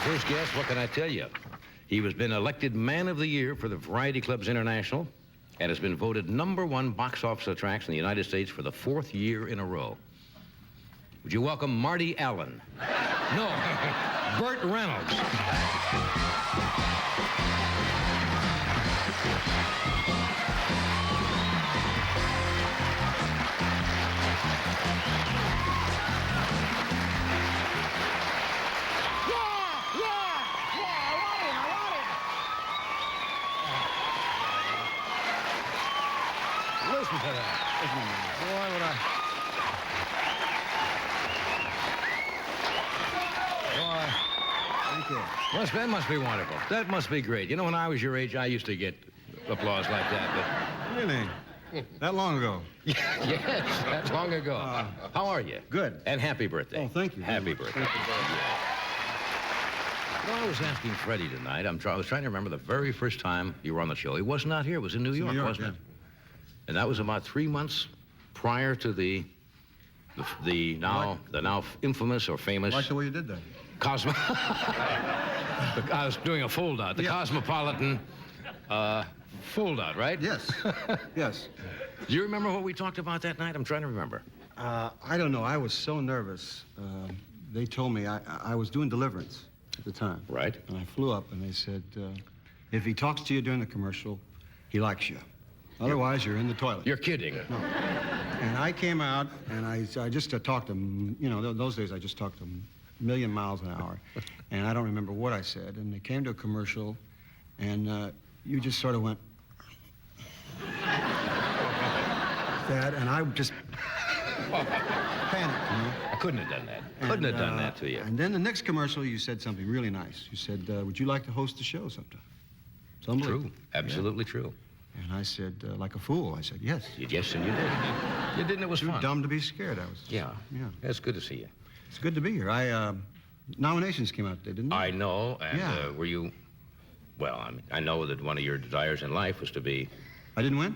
first guest, what can I tell you? He has been elected Man of the Year for the Variety Clubs International and has been voted #1 box office attraction in the United States for the 4th year in a row. Would you welcome Marty Allen? No, Burt Reynolds. Listen to that. Why would I? Why? Thank you. That must be wonderful. That must be great. You know, when I was your age, I used to get applause like that, Really? That long ago? but... Yes, that's long ago. How are you? Good. And happy birthday. Oh, thank you. Happy birthday. Thank you. Well, I was asking Freddie tonight. I was trying to remember the very first time you were on the show. He was not here. It was in New York, wasn't it? And that was about 3 months prior to the now infamous or famous... I like the way you did that. I was doing a fold-out. The Cosmopolitan fold-out, right? Yes. Yes. Do you remember what we talked about that night? I'm trying to remember. I don't know. I was so nervous. They told me I was doing Deliverance at the time. Right. And I flew up, and they said, if he talks to you during the commercial, he likes you. Otherwise, you're in the toilet. You're kidding. No. And I came out, and I just talked to him. You know, those days I just talked to him a million miles an hour. And I don't remember what I said. And they came to a commercial, and you just sort of went... that, and I just panicked, you know? I couldn't have done that. Couldn't have done that to you. And then the next commercial, you said something really nice. You said, would you like to host the show sometime? It's unbelievable. True. Absolutely true. And I said, like a fool, I said, yes. Yes, and you did. You did, and it was Too fun. dumb to be scared. I was. Yeah. Yeah. It's good to see you. It's good to be here. Nominations came out today, didn't they? I know, and Yeah. were you... Well, I know that one of your desires in life was to be... I didn't win?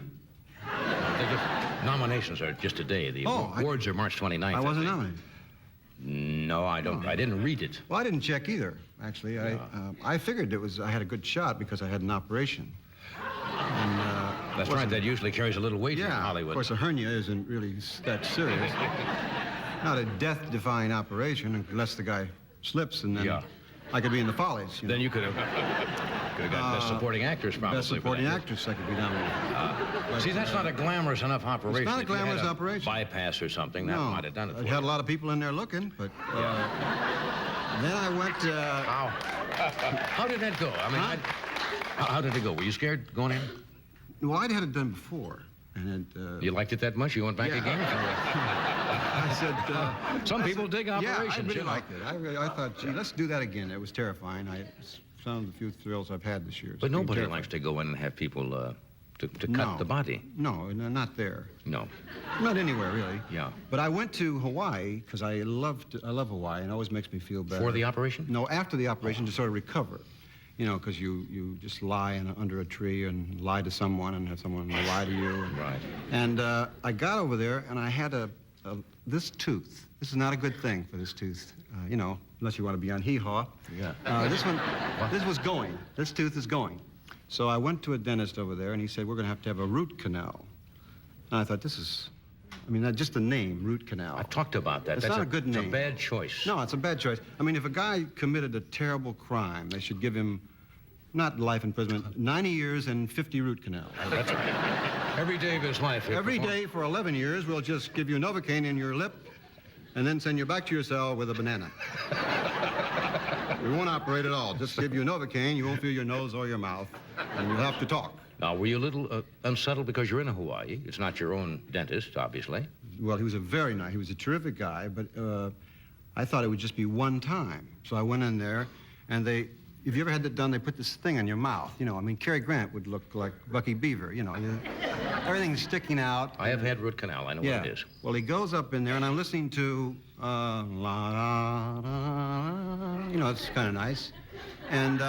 Nominations are just today. The awards are March 29th. I wasn't nominated. No, I don't. I didn't read it. Well, I didn't check either, actually. I figured I had a good shot because I had an operation. And, That's right. That usually carries a little weight in yeah, Hollywood. of course, a hernia isn't really that serious. Not a death-defying operation unless the guy slips, and then I could be in the Follies. Then you could have got Best Supporting Actress, probably. Best Supporting Actress I could be nominated. See, that's not a glamorous enough operation. It's not a If you had glamorous operation. Bypass or something, that might have done it for I you. had a lot of people in there looking, but then I went... How did that go? I mean, how did it go? Were you scared going in? Well, I'd had it done before. And you liked it that much? You went back again? I said... Some people dig operations. Yeah, I really liked it. I thought, gee, let's do that again. It was terrifying. It's some of the few thrills I've had this year. But nobody likes to go in and have people to cut the body. No, not there. No. Not anywhere, really. Yeah. But I went to Hawaii because I love Hawaii, and it always makes me feel better. For the operation? No, after the operation to sort of recover. You know, because you just lie under a tree and lie to someone and have someone lie to you. Right. And I got over there, and I had this tooth. This is not a good thing for this tooth, you know, unless you want to be on hee-haw. Yeah. This was going. This tooth is going. So I went to a dentist over there, and he said, we're going to have a root canal. And I thought, just the name, root canal. I talked about that. That's not a good name. It's a bad choice. No, it's a bad choice. I mean, if a guy committed a terrible crime, they should give him, not life imprisonment, 90 years and 50 root canals. That's right. Every day of his life. Every day for 11 years, we'll just give you Novocaine in your lip and then send you back to your cell with a banana. We won't operate at all. Just give you Novocaine, you won't feel your nose or your mouth, and you'll have to talk. Now, were you a little unsettled because you're in Hawaii? It's not your own dentist, obviously. Well, he was he was a terrific guy, but I thought it would just be one time. So I went in there, and if you ever had that done, they put this thing on your mouth. You know, I mean, Cary Grant would look like Bucky Beaver, you know. Everything's sticking out. I have had root canal. I know what it is. Well, he goes up in there, and I'm listening to, la, la, la, you know, it's kind of nice. And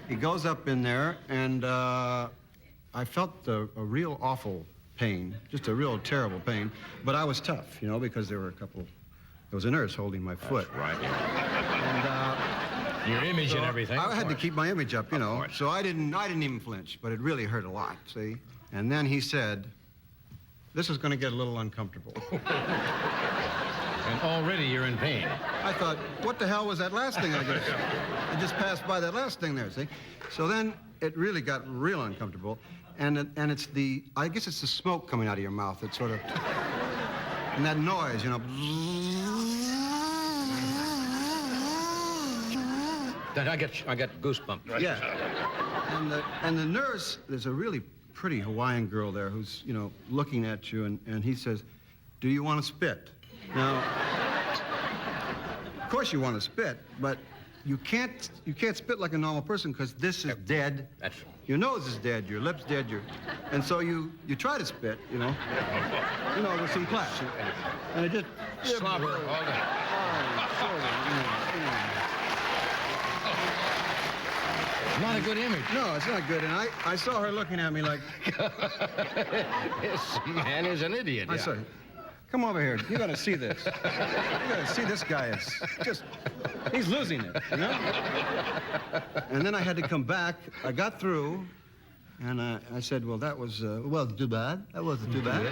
he goes up in there, and I felt a real awful pain, just a real terrible pain. But I was tough, you know, because there was a nurse holding my foot. Right. And Your image So and everything. I had to keep my image up, you know. course. So I didn't even flinch, but it really hurt a lot, see? And then he said, this is going to get a little uncomfortable. And already you're in pain. I thought, what the hell was that last thing I just passed by that last thing there, see? So then it really got real uncomfortable. And it's I guess it's the smoke coming out of your mouth that sort of, and that noise, you know. I got goosebumps. Yeah. And the nurse, there's a really pretty Hawaiian girl there who's, you know, looking at you, and he says, do you want to spit? Now, of course you want to spit, but you can't spit like a normal person because this is dead. That's... Your nose is dead, your lip's dead, and so you try to spit, you know, with some class. And it just... Slobber all day. Not a good image. No, it's not good. And I saw her looking at me like... This man is an idiot. I said, come over here. You gotta see this. You gotta see this guy. It's just... He's losing it, you know? And then I had to come back. I got through, and I said, well, that was... too bad. That wasn't too bad.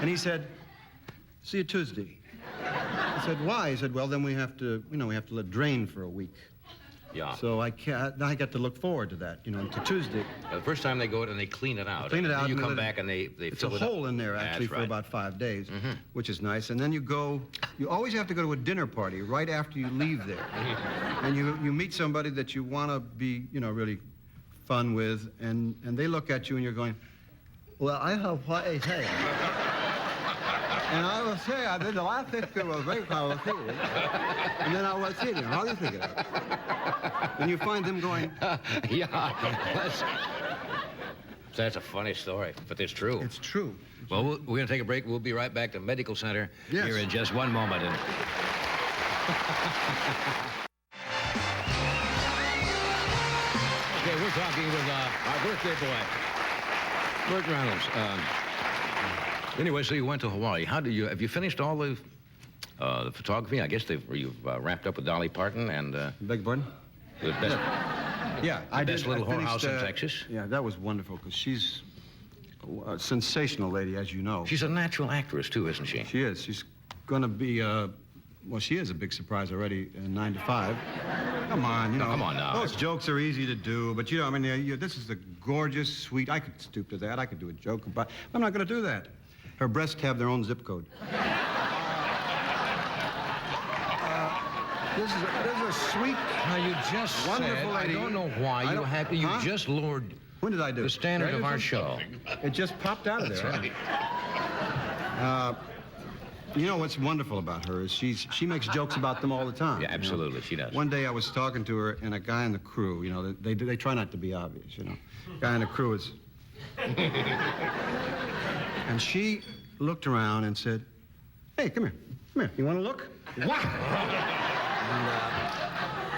And he said, see you Tuesday. I said, why? He said, well, then we have to let it drain for a week. Yeah. So I got to look forward to that, you know, to Tuesday. The first time they go in and they clean it out. Clean it out. Then you and come back and they it's fill a it up. hole in there, actually, That's for right. about 5 days, which is nice. And then you always have to go to a dinner party right after you leave there. And you meet somebody that you want to be, you know, really fun with, and they look at you and you're going, well, I have what I say. And I will say, I did the last picture was very powerful. And then I was sitting, how do you think of it? And you find them going... Yeah, that's a funny story, but it's true. It's true. Well, we're going to take a break. We'll be right back to Medical Center here in just one moment. Okay, we're talking with our birthday boy, Burt Reynolds. Anyway, so you went to Hawaii. Have you finished all the photography? I guess you've wrapped up with Dolly Parton and... Beg your pardon? The best, Yeah, the best little whorehouse in Texas. Yeah, that was wonderful, because she's a sensational lady, as you know. She's a natural actress, too, isn't she? She is. She's going to be, well, she is a big surprise already in 9 to 5. Come on, you know. Come on now. Those jokes are easy to do, but, you know, I mean, this is the gorgeous, sweet... I could stoop to that. I could do a joke about... I'm not going to do that. Her breasts have their own zip code. This is a sweet... Now, you just wonderful said, lady. I don't know why you have to... You just lowered When did I do the it? standard of our show. It just popped out of there. That's right. You know what's wonderful about her is she makes jokes about them all the time. Yeah, absolutely, she does. One day I was talking to her, and a guy in the crew, you know, they try not to be obvious, you know. Guy in the crew is... And she looked around and said, hey, come here. Come here. You want to look? What?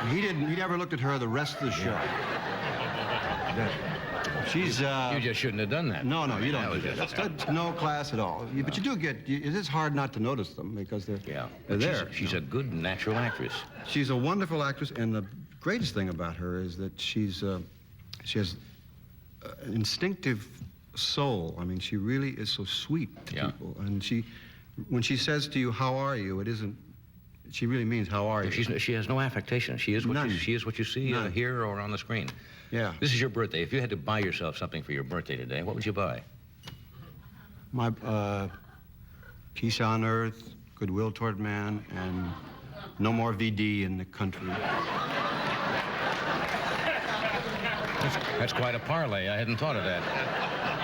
And he never looked at her the rest of the show. She's... You just shouldn't have done that. No, you don't do that. That's no class at all. But you do get... It is hard not to notice them because they're there. She's a good natural actress. She's a wonderful actress, and the greatest thing about her is that she has an instinctive soul. I mean, she really is so sweet to people. And when she says to you, how are you, it isn't... She really means, how are you? She has no affectation. She is what you see here or on the screen. Yeah. This is your birthday. If you had to buy yourself something for your birthday today, what would you buy? My peace on earth, goodwill toward man, and no more VD in the country. That's quite a parlay. I hadn't thought of that.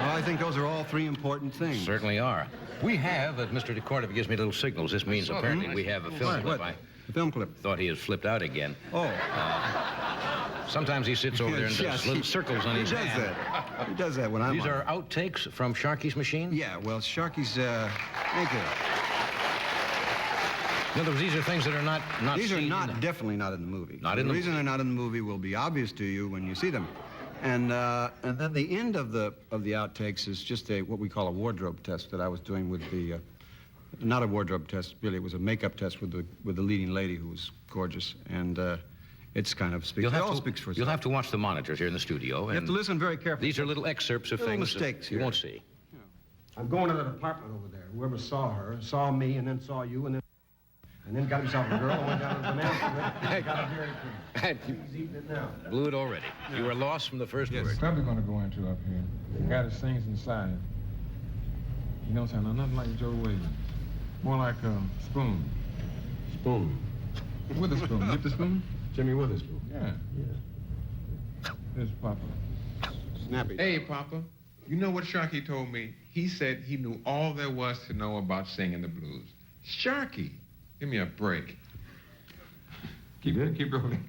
Well, I think those are all three important things. Certainly are. We have, as Mr. DeCordova gives me little signals, this means apparently we have a film clip. What? A film clip? Thought he had flipped out again. Oh. Sometimes he sits over there and does little circles on his hand. He does that when I'm These are outtakes from Sharky's machine? Yeah, well, Sharky's, thank you. In other words, these are things that are not These are seen definitely not in the movie. Not in the movie. The reason they're not in the movie will be obvious to you when you see them. And then the end of the outtakes is just what we call a wardrobe test that I was doing with the, not a wardrobe test, really, it was a makeup test with the leading lady who was gorgeous. And It's kind of speaks. It all speaks for You'll itself. have to watch the monitors here in the studio. You have to listen very carefully. These are little excerpts of Little things mistakes that you here. won't see. I'm going to that apartment over there. Whoever saw her, saw me, and then saw you, and then got himself a girl and went down to the banana split. Got a very pretty. He's eating it now. Blew it already. You were lost from the first word. Probably gonna go into up here. The guy that sings inside. He don't sound nothing like Joe Williams. More like Spoon. Spoon. Witherspoon. Get the spoon? Jimmy Witherspoon. Yeah. Here's Papa. Snappy. Hey, Papa. You know what Sharky told me? He said he knew all there was to know about singing the blues. Sharky, give me a break. Keep rolling.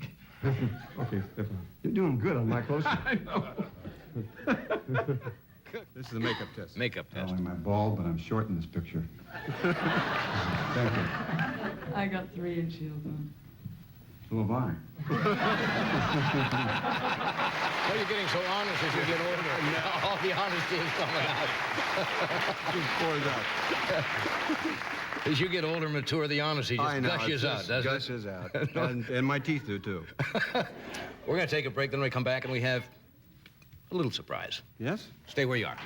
Okay, Stefan. You're doing good on my close. I know. This is the makeup test. Makeup Not test. only am I bald, but I'm short in this picture. Thank you. I got 3 in shield on. So have I. Well, you're getting so honest as you get older. All the honesty is coming out. Just pours out. As you get older and mature, the honesty just I know. gushes it out, just doesn't gushes out. And my teeth do, too. it? We're going to take a break, then we come back and we have a little surprise. Yes? Stay where you are.